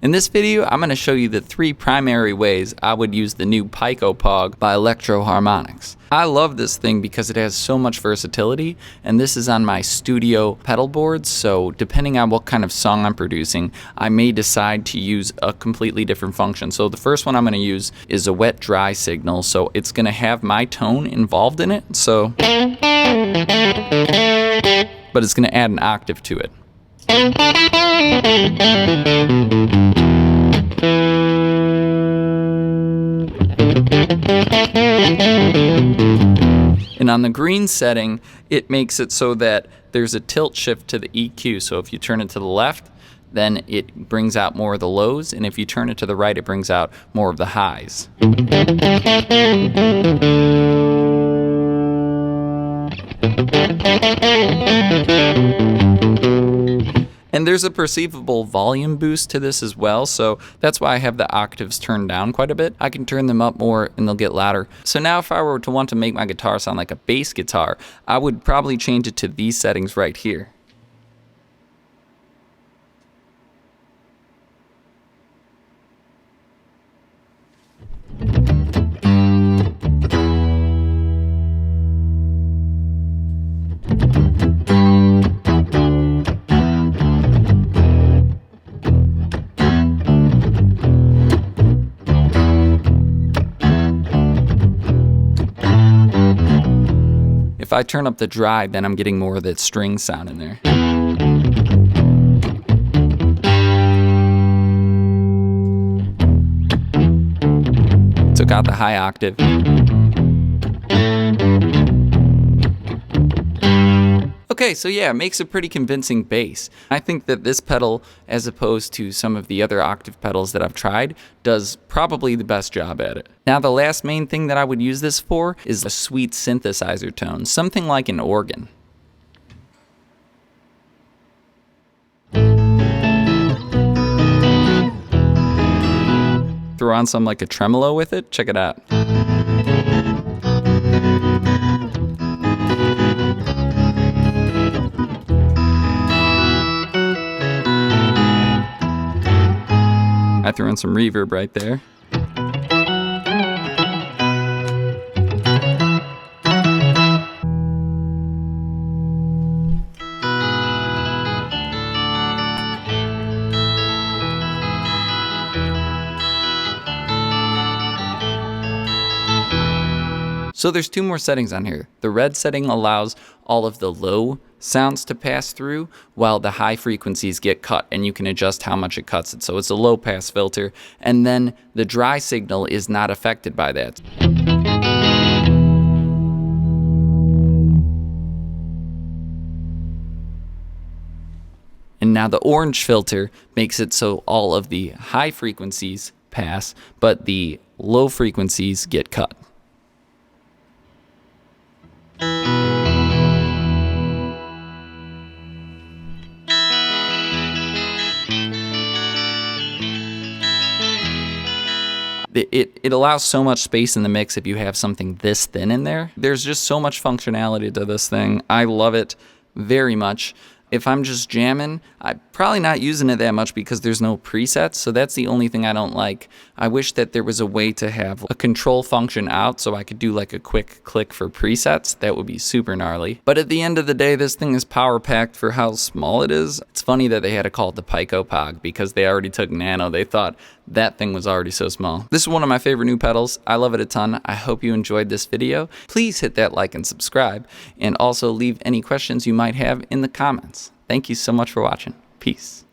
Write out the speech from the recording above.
In this video, I'm going to show you the 3 primary ways I would use the new Pico POG by Electro Harmonix. I love this thing because it has so much versatility, and this is on my studio pedal board, so depending on what kind of song I'm producing, I may decide to use a completely different function. So the first one I'm going to use is a wet-dry signal, so it's going to have my tone involved in it, but it's going to add an octave to it. And on the green setting, it makes it so that there's a tilt shift to the EQ. So if you turn it to the left, then it brings out more of the lows, and if you turn it to the right, it brings out more of the highs. And there's a perceivable volume boost to this as well, so that's why I have the octaves turned down quite a bit. I can turn them up more and they'll get louder. So now if I were to want to make my guitar sound like a bass guitar, I would probably change it to these settings right here. If I turn up the dry, then I'm getting more of that string sound in there. Took out the high octave. Okay, so yeah, it makes a pretty convincing bass. I think that this pedal, as opposed to some of the other octave pedals that I've tried, does probably the best job at it. Now the last main thing that I would use this for is a sweet synthesizer tone, something like an organ. Throw on some like a tremolo with it, check it out. I threw in some reverb right there. So there's 2 more settings on here. The red setting allows all of the low sounds to pass through while the high frequencies get cut, and you can adjust how much it cuts it. So it's a low pass filter, and then the dry signal is not affected by that. And now the orange filter makes it so all of the high frequencies pass, but the low frequencies get cut. It allows so much space in the mix if you have something this thin in there. There's just so much functionality to this thing. I love it very much. If I'm just jamming, I'm probably not using it that much because there's no presets, so that's the only thing I don't like. I wish that there was a way to have a control function out so I could do like a quick click for presets. That would be super gnarly. But at the end of the day, this thing is power packed for how small it is. It's funny that they had to call it the Pico POG because they already took nano. They thought that thing was already so small. This is one of my favorite new pedals. I love it a ton. I hope you enjoyed this video. Please hit that like and subscribe, and also leave any questions you might have in the comments. Thank you so much for watching. Peace.